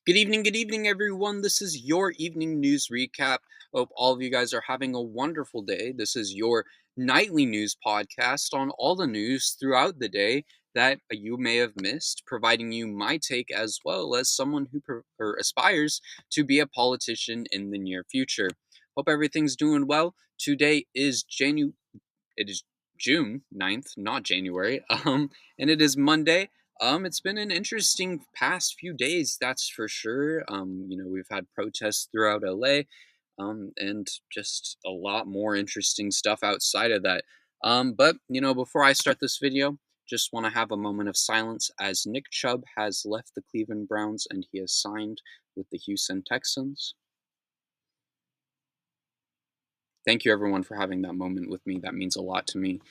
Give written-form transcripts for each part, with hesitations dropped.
Good evening, everyone. This is your evening news recap. Hope all of you guys are having a wonderful day. This is your nightly news podcast on all the news throughout the day that you may have missed, providing you my take as well as someone who aspires to be a politician in the near future. Hope everything's doing well. Today is it is June 9th, not January. And it is Monday. It's been an interesting past few days, that's for sure. We've had protests throughout LA, and just a lot more interesting stuff outside of that. But before I start this video, just want to have a moment of silence as Nick Chubb has left the Cleveland Browns and he has signed with the Houston Texans. Thank you everyone for having that moment with me. That means a lot to me.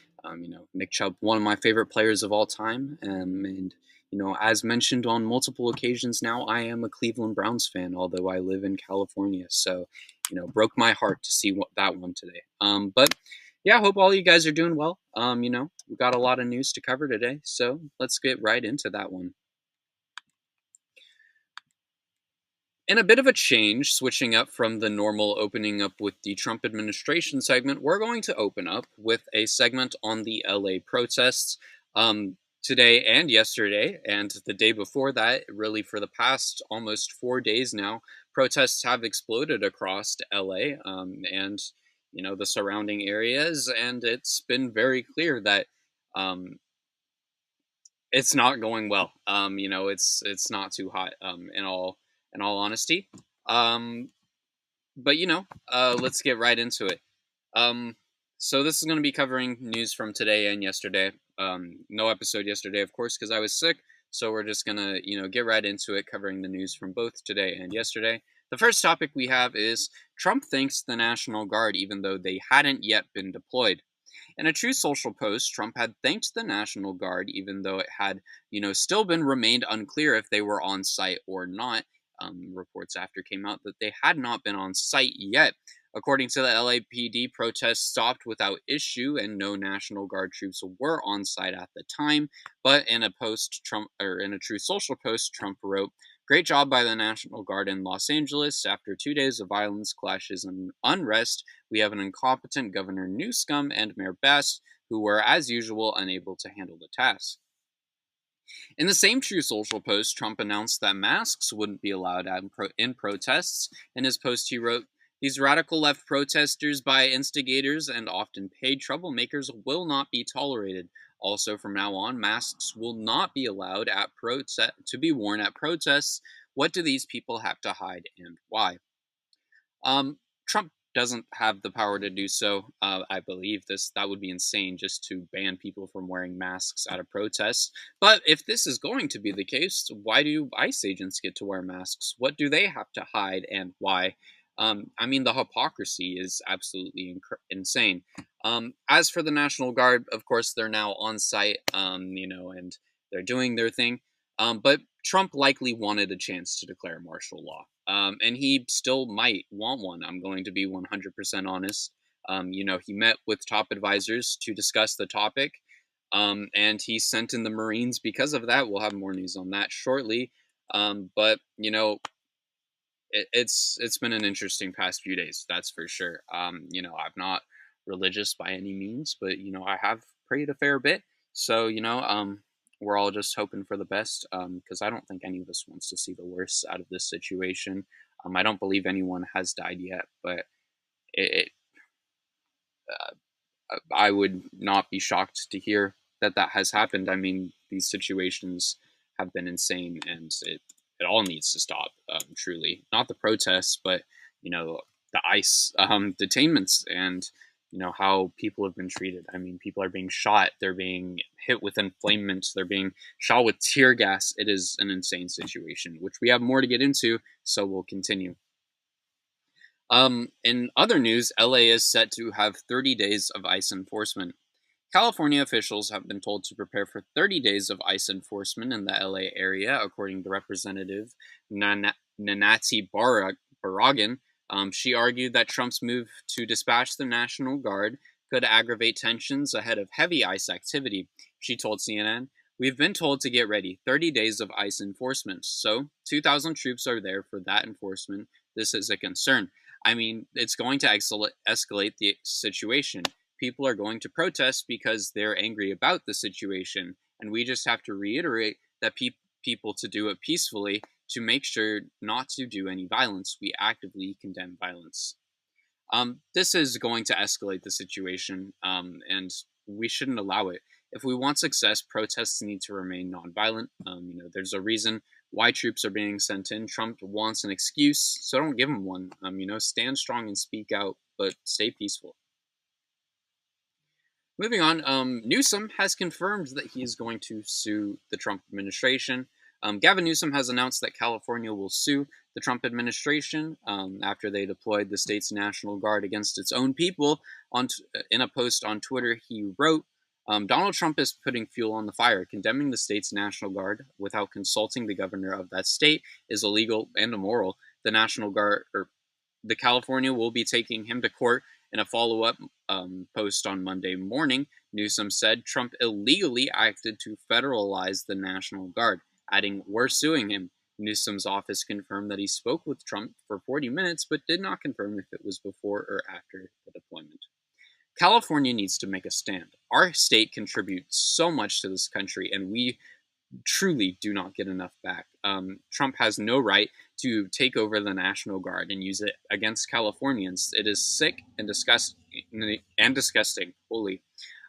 Nick Chubb, one of my favorite players of all time, and as mentioned on multiple occasions now, I am a Cleveland Browns fan, although I live in California. So, broke my heart to see that one today. But yeah, I hope all you guys are doing well. We've got a lot of news to cover today, so let's get right into that one. In a bit of a change, switching up from the normal opening up with the Trump administration segment, we're going to open up with a segment on the LA protests today and yesterday, and the day before that, really for the past almost 4 days now. Protests have exploded across LA and the surrounding areas, and it's been very clear that um, it's not going well. It's not too hot in all honesty. Um, but let's get right into it. Um, so this is going to be covering news from today and yesterday. No episode yesterday, of course, because I was sick. So we're just gonna get right into it, covering the news from both today and yesterday. The first topic we have is Trump thanks the National Guard even though they hadn't yet been deployed. In a True Social post, Trump had thanked the National Guard, even though it had, still been remained unclear if they were on site or not. Reports after came out that they had not been on site yet. According to the LAPD, protests stopped without issue, and no National Guard troops were on site at the time. But in a True Social post, Trump wrote, "Great job by the National Guard in Los Angeles. After 2 days of violence, clashes, and unrest, we have an incompetent Governor Newsom and Mayor Bass who were, as usual, unable to handle the task." In the same True Social post, Trump announced that masks wouldn't be allowed in protests. In his post, he wrote, "These radical left protesters by instigators and often paid troublemakers will not be tolerated. Also, from now on, masks will not be allowed to be worn at protests. What do these people have to hide and why?" Trump doesn't have the power to do so. I believe that would be insane just to ban people from wearing masks at a protest. But if this is going to be the case, why do ICE agents get to wear masks? What do they have to hide and why? The hypocrisy is absolutely insane. As for the National Guard, of course, they're now on site, and they're doing their thing. But Trump likely wanted a chance to declare martial law. And he still might want one. I'm going to be 100% honest. He met with top advisors to discuss the topic, and he sent in the Marines because of that. We'll have more news on that shortly. But it's been an interesting past few days, that's for sure. I'm not religious by any means, but I have prayed a fair bit. So we're all just hoping for the best, because I don't think any of us wants to see the worst out of this situation. I don't believe anyone has died yet, but it I would not be shocked to hear that has happened. I mean, these situations have been insane, and it all needs to stop. Truly, not the protests, but the ICE detainments, and how people have been treated. I mean, people are being shot. They're being hit with inflammants. They're being shot with tear gas. It is an insane situation, which we have more to get into. So we'll continue. In other news, LA is set to have 30 days of ICE enforcement. California officials have been told to prepare for 30 days of ICE enforcement in the LA area, according to Representative Nanati Baragan. She argued that Trump's move to dispatch the National Guard could aggravate tensions ahead of heavy ICE activity. She told CNN, We've been told to get ready. 30 days of ICE enforcement. So, 2,000 troops are there for that enforcement. This is a concern. I mean, it's going to escalate the situation. People are going to protest because they're angry about the situation. And we just have to reiterate that people to do it peacefully to make sure not to do any violence. We actively condemn violence. This is going to escalate the situation, and we shouldn't allow it. If we want success, protests need to remain nonviolent. There's a reason why troops are being sent in. Trump wants an excuse, so don't give him one. Stand strong and speak out, but stay peaceful. Moving on, Newsom has confirmed that he is going to sue the Trump administration. Gavin Newsom has announced that California will sue the Trump administration after they deployed the state's National Guard against its own people. In a post on Twitter, he wrote, Donald Trump is putting fuel on the fire. Condemning the state's National Guard without consulting the governor of that state is illegal and immoral. The National Guard, or the California, will be taking him to court. In a follow-up post on Monday morning, Newsom said Trump illegally acted to federalize the National Guard, adding, "We're suing him." Newsom's office confirmed that he spoke with Trump for 40 minutes, but did not confirm if it was before or after the deployment. California needs to make a stand. Our state contributes so much to this country, and we truly do not get enough back. Trump has no right to take over the National Guard and use it against Californians. It is sick and disgusting. Holy.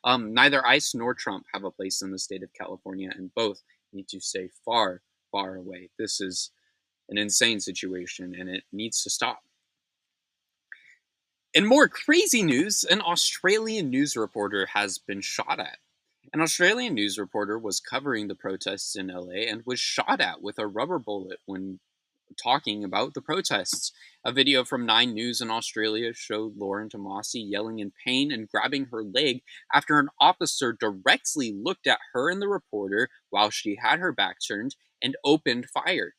Neither ICE nor Trump have a place in the state of California, and both need to stay far, far away. This is an insane situation, and it needs to stop. In more crazy news, an Australian news reporter has been shot at. An Australian news reporter was covering the protests in LA and was shot at with a rubber bullet when talking about the protests. A video from 9 News in Australia showed Lauren Tomasi yelling in pain and grabbing her leg after an officer directly looked at her and the reporter while she had her back turned and opened fire.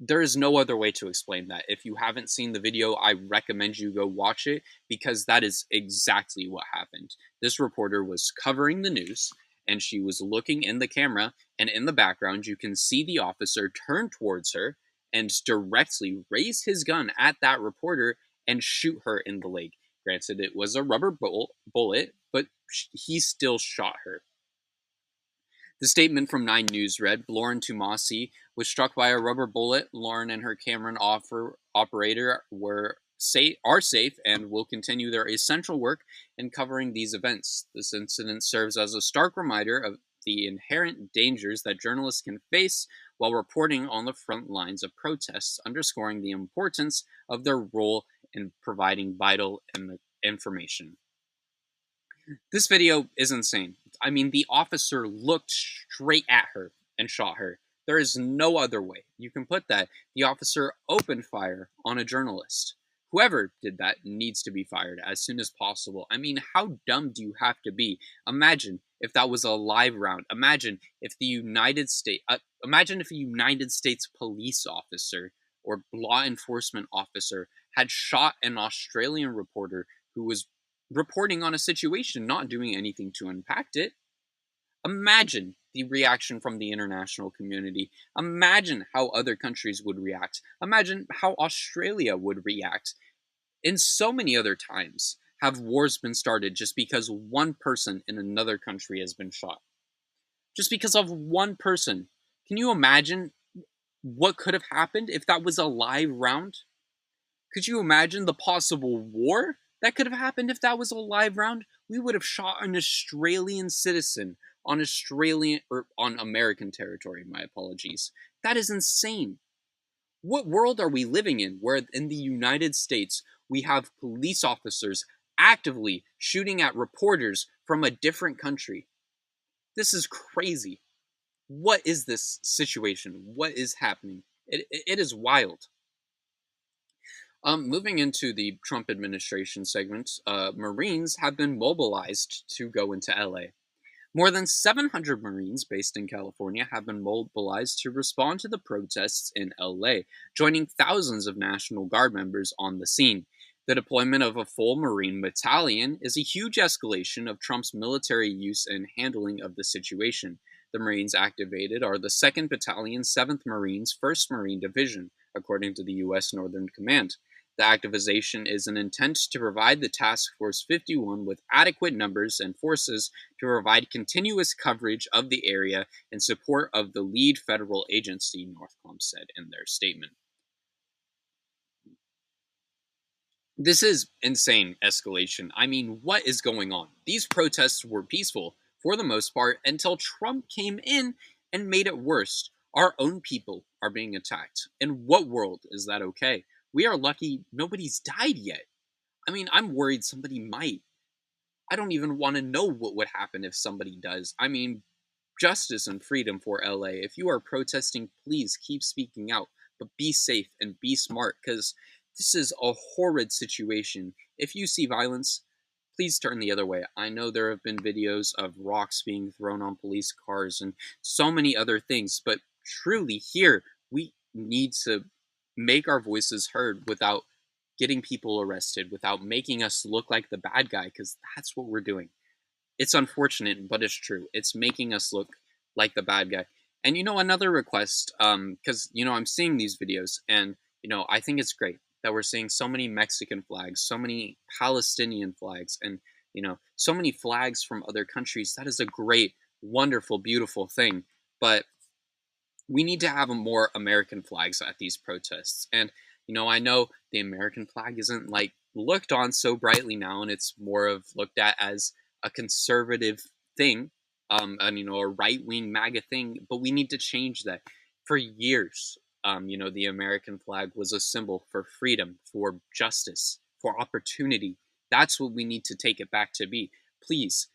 There is no other way to explain that. If you haven't seen the video, I recommend you go watch it because that is exactly what happened. This reporter was covering the news and she was looking in the camera, and in the background you can see the officer turn towards her and directly raise his gun at that reporter and shoot her in the leg. Granted, it was a rubber bullet, but he still shot her. The statement from 9 News read, Lauren Tomasi was struck by a rubber bullet. Lauren and her camera operator are safe and will continue their essential work in covering these events. This incident serves as a stark reminder of the inherent dangers that journalists can face while reporting on the front lines of protests, underscoring the importance of their role in providing vital information. This video is insane. I mean, the officer looked straight at her and shot her. There is no other way you can put that. The officer opened fire on a journalist. Whoever did that needs to be fired as soon as possible. I mean, how dumb do you have to be? Imagine if that was a live round. Imagine if a United States police officer or law enforcement officer had shot an Australian reporter who was reporting on a situation, not doing anything to impact it. Imagine the reaction from the international community. Imagine how other countries would react. Imagine how Australia would react. In so many other times have wars been started just because one person in another country has been shot. Just because of one person. Can you imagine what could have happened if that was a live round? Could you imagine the possible war that could have happened if that was a live round? We would have shot an Australian citizen on American territory. My apologies. That is insane. What world are we living in where in the United States we have police officers actively shooting at reporters from a different country? This is crazy. What is this situation? What is happening? It is wild. Moving into the Trump administration segment, Marines have been mobilized to go into LA. More than 700 Marines based in California have been mobilized to respond to the protests in LA, joining thousands of National Guard members on the scene. The deployment of a full Marine battalion is a huge escalation of Trump's military use and handling of the situation. The Marines activated are the 2nd Battalion, 7th Marines, 1st Marine Division, according to the U.S. Northern Command. The activization is an intent to provide the Task Force 51 with adequate numbers and forces to provide continuous coverage of the area in support of the lead federal agency, Northcom said in their statement. This is insane escalation. I mean, what is going on? These protests were peaceful, for the most part, until Trump came in and made it worse. Our own people are being attacked. In what world is that okay? We are lucky nobody's died yet. I mean, I'm worried somebody might. I don't even want to know what would happen if somebody does. I mean, justice and freedom for LA. If you are protesting, please keep speaking out, but be safe and be smart because this is a horrid situation. If you see violence, please turn the other way. I know there have been videos of rocks being thrown on police cars and so many other things, but truly here, we need to make our voices heard without getting people arrested, without making us look like the bad guy, because that's what we're doing. It's unfortunate, but it's true. It's making us look like the bad guy. And another request, because I'm seeing these videos, and I think it's great that we're seeing so many Mexican flags, so many Palestinian flags, and so many flags from other countries. That is a great, wonderful, beautiful thing. But we need to have more American flags at these protests. And I know the American flag isn't like looked on so brightly now, and it's more of looked at as a conservative thing, and a right wing MAGA thing. But we need to change that. For years, the American flag was a symbol for freedom, for justice, for opportunity. That's what we need to take it back to be. Please,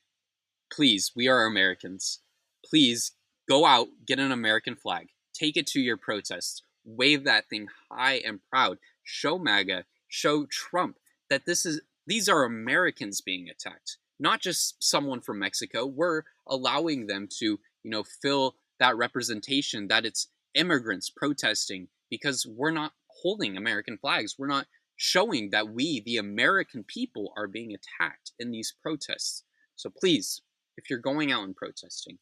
please, we are Americans. Please go out, get an American flag, take it to your protests, wave that thing high and proud. Show MAGA, show Trump that these are Americans being attacked, not just someone from Mexico. We're allowing them to, fill that representation that it's immigrants protesting because we're not holding American flags. We're not showing that we, the American people, are being attacked in these protests. So please, if you're going out and protesting,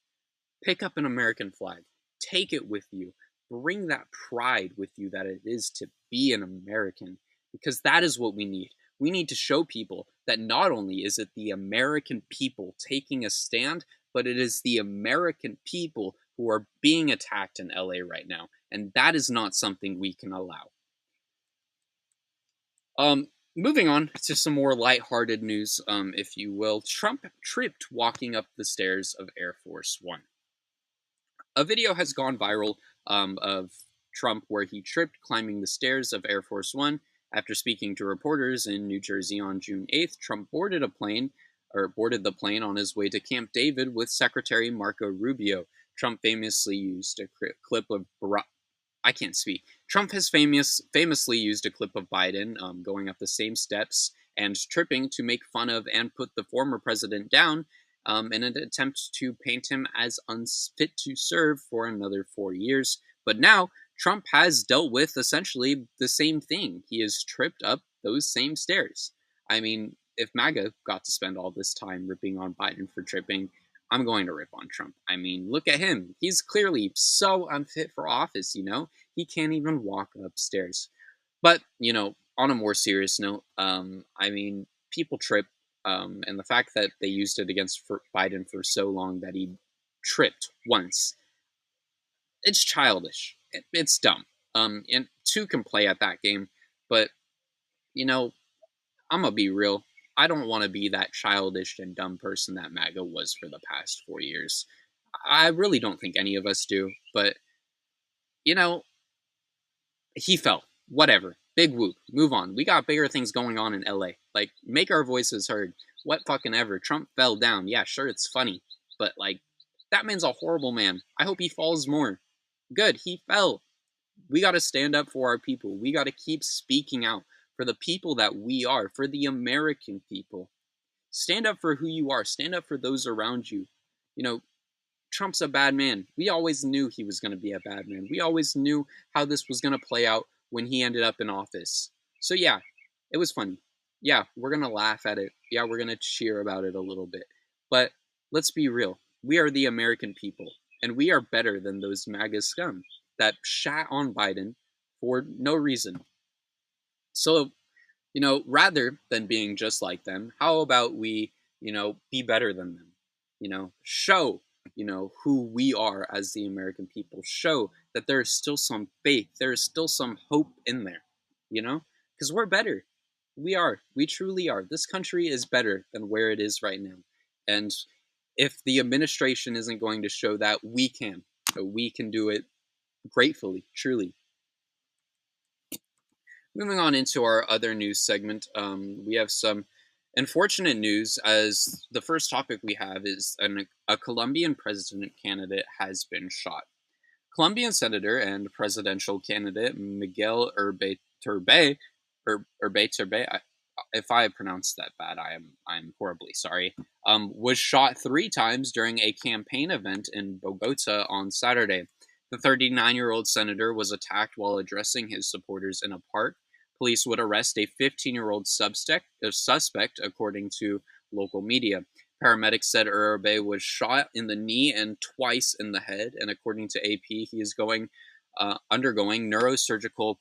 pick up an American flag, take it with you, bring that pride with you that it is to be an American, because that is what we need. We need to show people that not only is it the American people taking a stand, but it is the American people who are being attacked in LA right now, and that is not something we can allow. Moving on to some more lighthearted news, if you will. Trump tripped walking up the stairs of Air Force One. A video has gone viral of Trump where he tripped climbing the stairs of Air Force One. After speaking to reporters in New Jersey on June 8th, Trump boarded the plane on his way to Camp David with Secretary Marco Rubio. Trump famously used a clip of I can't speak. Trump has famously used a clip of Biden going up the same steps and tripping to make fun of and put the former president down in an attempt to paint him as unfit to serve for another 4 years. But now, Trump has dealt with essentially the same thing. He has tripped up those same stairs. I mean, if MAGA got to spend all this time ripping on Biden for tripping, I'm going to rip on Trump. I mean, look at him. He's clearly so unfit for office, He can't even walk upstairs. But, on a more serious note, I mean, people trip, and the fact that they used it against Biden for so long that he tripped once, it's childish. It's dumb. And two can play at that game, but, I'm going to be real. I don't want to be that childish and dumb person that MAGA was for the past 4 years. I really don't think any of us do, but, he fell. Whatever. Big whoop. Move on. We got bigger things going on in LA. Like, make our voices heard. What fucking ever. Trump fell down. Yeah, sure, it's funny. But, that man's a horrible man. I hope he falls more. Good, he fell. We got to stand up for our people. We got to keep speaking out for the people that we are, for the American people. Stand up for who you are. Stand up for those around you. Trump's a bad man. We always knew he was going to be a bad man. We always knew how this was going to play out when he ended up in office. So yeah, it was funny. Yeah, we're going to laugh at it. Yeah, we're going to cheer about it a little bit. But let's be real. We are the American people. And we are better than those MAGA scum that shat on Biden for no reason. So, rather than being just like them, how about we, be better than them? Show, who we are as the American people. Show that there is still some faith, there is still some hope in there, because we're better. We are. We truly are. This country is better than where it is right now. And if the administration isn't going to show that, we can. We can do it gratefully, truly. Moving on into our other news segment, we have some unfortunate news. As the first topic we have is a Colombian president candidate has been shot. Colombian senator and presidential candidate Miguel Turbe, if I pronounced that bad, I'm horribly sorry. Was shot 3 times during a campaign event in Bogota on Saturday. The 39-year-old senator was attacked while addressing his supporters in a park. Police would arrest a 15-year-old suspect, according to local media. Paramedics said Uribe was shot in the knee and twice in the head, and according to AP, he is undergoing neurosurgical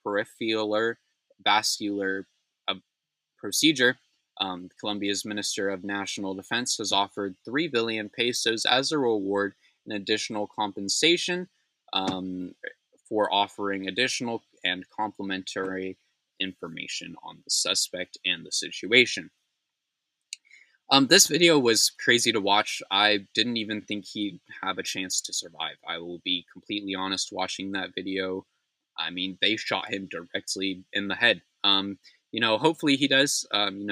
peripheral vascular procedure. Colombia's Minister of National Defense has offered 3 billion pesos as a reward in additional compensation for offering additional and complementary information on the suspect and the situation. This video was crazy to watch. I didn't even think he'd have a chance to survive. I will be completely honest, watching that video, I mean, they shot him directly in the head. Hopefully he does. I'm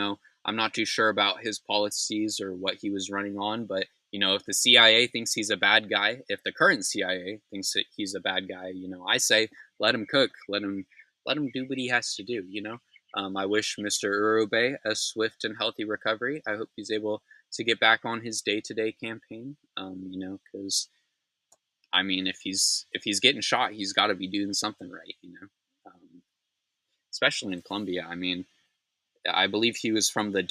not too sure about his policies or what he was running on, but if the CIA thinks he's a bad guy, if the current CIA thinks that he's a bad guy, I say let him cook, let him do what he has to do. I wish Mr. Uribe a swift and healthy recovery. I hope he's able to get back on his day-to-day campaign. Because I mean, if he's getting shot, he's got to be doing something right. Especially in Colombia. I mean, I believe he was from the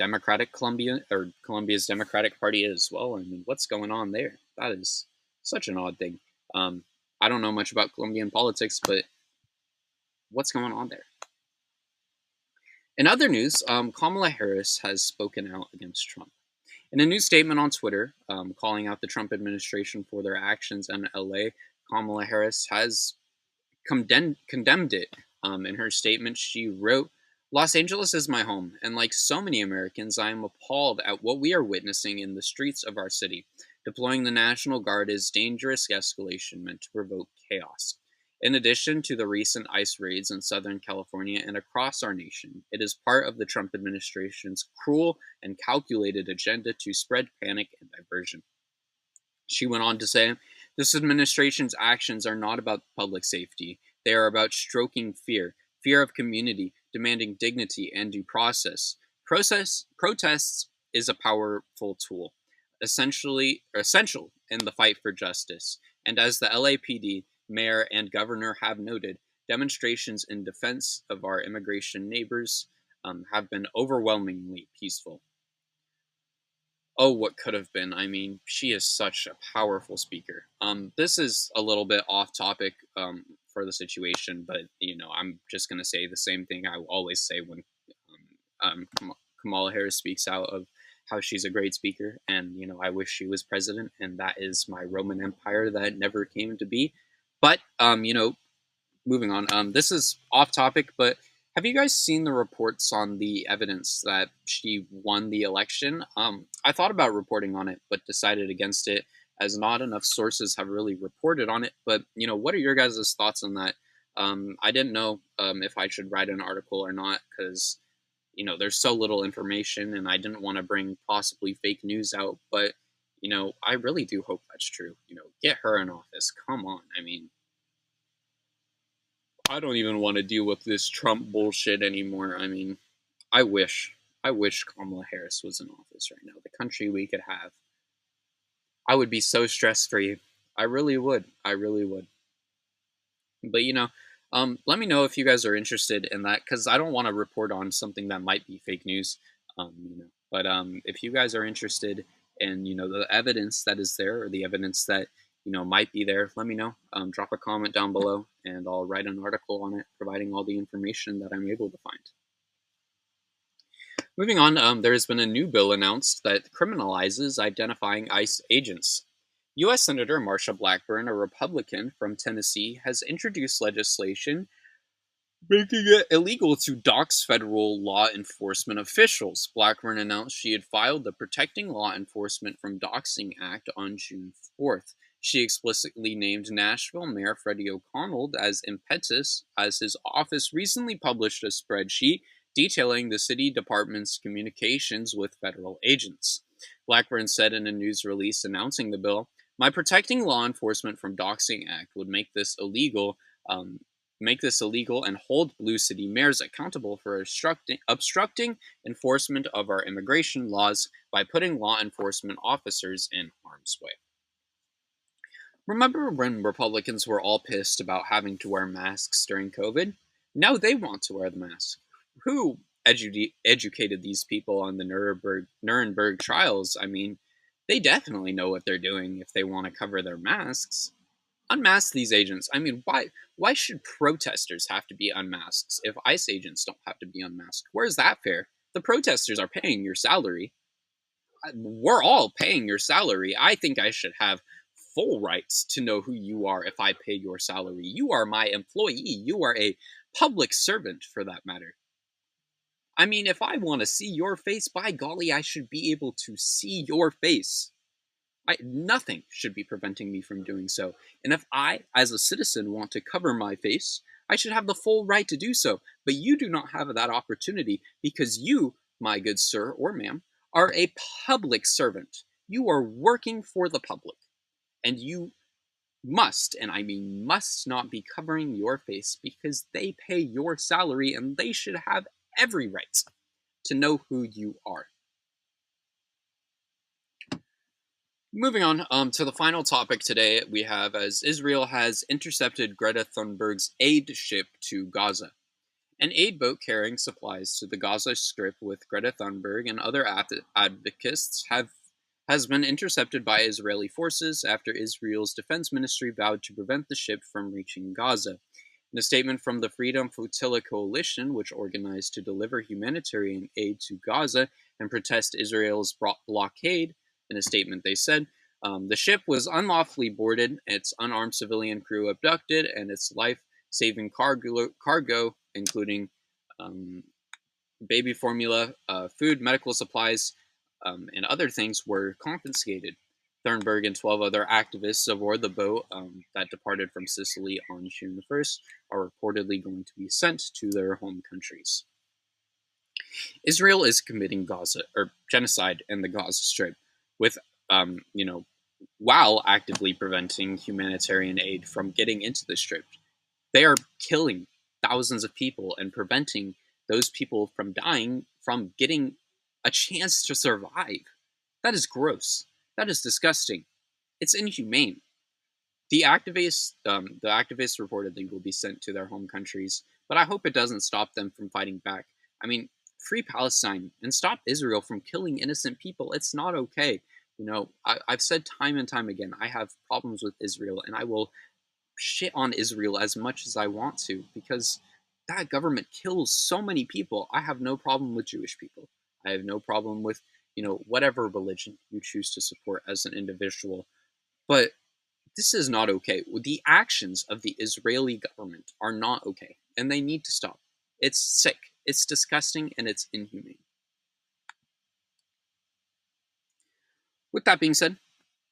Colombia's Democratic Party as well. I mean, what's going on there? That is such an odd thing. I don't know much about Colombian politics, but what's going on there? In other news, Kamala Harris has spoken out against Trump. In a new statement on Twitter, calling out the Trump administration for their actions in LA, Kamala Harris has condemned it. In her statement, she wrote, "Los Angeles is my home, and like so many Americans, I am appalled at what we are witnessing in the streets of our city. Deploying the National Guard is dangerous escalation meant to provoke chaos. In addition to the recent ICE raids in Southern California and across our nation, it is part of the Trump administration's cruel and calculated agenda to spread panic and diversion." She went on to say, "This administration's actions are not about public safety. They are about stoking fear of community, demanding dignity and due process. Protests is a powerful tool, essential in the fight for justice. And as the LAPD, mayor, and governor have noted, demonstrations in defense of our immigration neighbors have been overwhelmingly peaceful." Oh, what could have been. I mean, she is such a powerful speaker. This is a little bit off topic for the situation, but, I'm just going to say the same thing I always say when Kamala Harris speaks out of how she's a great speaker, and, I wish she was president, and that is my Roman Empire that never came to be. But, moving on, this is off topic, but have you guys seen the reports on the evidence that she won the election? I thought about reporting on it, but decided against it, as not enough sources have really reported on it. But, what are your guys' thoughts on that? I didn't know if I should write an article or not, because, there's so little information, and I didn't want to bring possibly fake news out. But, I really do hope that's true. Get her in office. Come on. I mean, I don't even want to deal with this Trump bullshit anymore. I mean, I wish Kamala Harris was in office right now. The country we could have. I would be so stress-free. I really would. I really would. But, let me know if you guys are interested in that, because I don't want to report on something that might be fake news. But if you guys are interested in, the evidence that is there, or the evidence that, might be there, let me know. Drop a comment down below, and I'll write an article on it, providing all the information that I'm able to find. Moving on, there has been a new bill announced that criminalizes identifying ICE agents. U.S. Senator Marsha Blackburn, a Republican from Tennessee, has introduced legislation making it illegal to dox federal law enforcement officials. Blackburn announced she had filed the Protecting Law Enforcement from Doxing Act on June 4th. She explicitly named Nashville Mayor Freddie O'Connell as impetus, as his office recently published a spreadsheet detailing the city department's communications with federal agents. Blackburn said in a news release announcing the bill, "My Protecting Law Enforcement from Doxing Act would make this illegal and hold Blue City mayors accountable for obstructing enforcement of our immigration laws by putting law enforcement officers in harm's way." Remember when Republicans were all pissed about having to wear masks during COVID? Now they want to wear the mask. Who educated these people on the Nuremberg trials? I mean, they definitely know what they're doing if they want to cover their masks. Unmask these agents. I mean, why should protesters have to be unmasked if ICE agents don't have to be unmasked? Where's that fair? The protesters are paying your salary. We're all paying your salary. I think I should have full rights to know who you are if I pay your salary. You are my employee. You are a public servant, for that matter. I mean, if I want to see your face, by golly, I should be able to see your face. Nothing should be preventing me from doing so. And if I, as a citizen, want to cover my face, I should have the full right to do so. But you do not have that opportunity because you, my good sir or ma'am, are a public servant. You are working for the public. And you must, and I mean must, not be covering your face because they pay your salary and they should have every right to know who you are. Moving on to the final topic today, we have as Israel has intercepted Greta Thunberg's aid ship to Gaza. An aid boat carrying supplies to the Gaza Strip with Greta Thunberg and other advocates has been intercepted by Israeli forces after Israel's defense ministry vowed to prevent the ship from reaching Gaza. In a statement from the Freedom Flotilla Coalition, which organized to deliver humanitarian aid to Gaza and protest Israel's blockade, in a statement they said, the ship was unlawfully boarded, its unarmed civilian crew abducted, and its life-saving cargo including baby formula, food, medical supplies, and other things, were confiscated. Thunberg and 12 other activists aboard the boat that departed from Sicily on June 1st are reportedly going to be sent to their home countries. Israel is committing genocide in the Gaza Strip, with while actively preventing humanitarian aid from getting into the Strip. They are killing thousands of people and preventing those people from dying, from getting a chance to survive. That is gross. That is disgusting. It's inhumane. The activists reportedly will be sent to their home countries, but I hope it doesn't stop them from fighting back. I mean, free Palestine and stop Israel from killing innocent people. It's not okay. I've said time and time again, I have problems with Israel, and I will shit on Israel as much as I want to because that government kills so many people. I have no problem with Jewish people. I have no problem with, whatever religion you choose to support as an individual. But this is not okay. The actions of the Israeli government are not okay, and they need to stop. It's sick, it's disgusting, and it's inhumane. With that being said,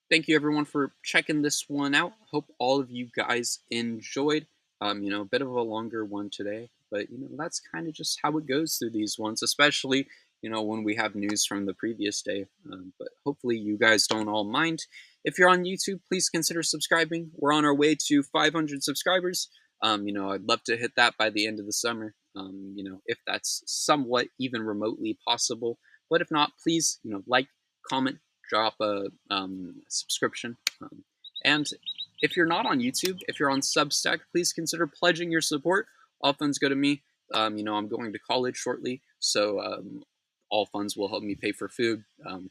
thank you everyone for checking this one out. Hope all of you guys enjoyed. A bit of a longer one today, but that's kind of just how it goes through these ones, especially when we have news from the previous day. But hopefully you guys don't all mind. If you're on YouTube, please consider subscribing. We're on our way to 500 subscribers. I'd love to hit that by the end of the summer. If that's somewhat even remotely possible. But if not, please, like, comment, drop a subscription. And if you're not on YouTube, if you're on Substack, please consider pledging your support. All funds go to me. I'm going to college shortly, so all funds will help me pay for food,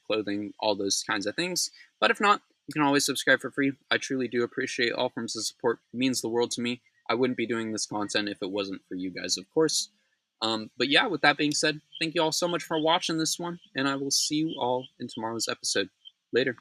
clothing, all those kinds of things. But if not, You can always subscribe for free. I truly do appreciate all forms of support. It means the world to me. I wouldn't be doing this content if it wasn't for you guys, of course. But yeah, with that being said, thank you all so much for watching this one, and I will see you all in tomorrow's episode. Later.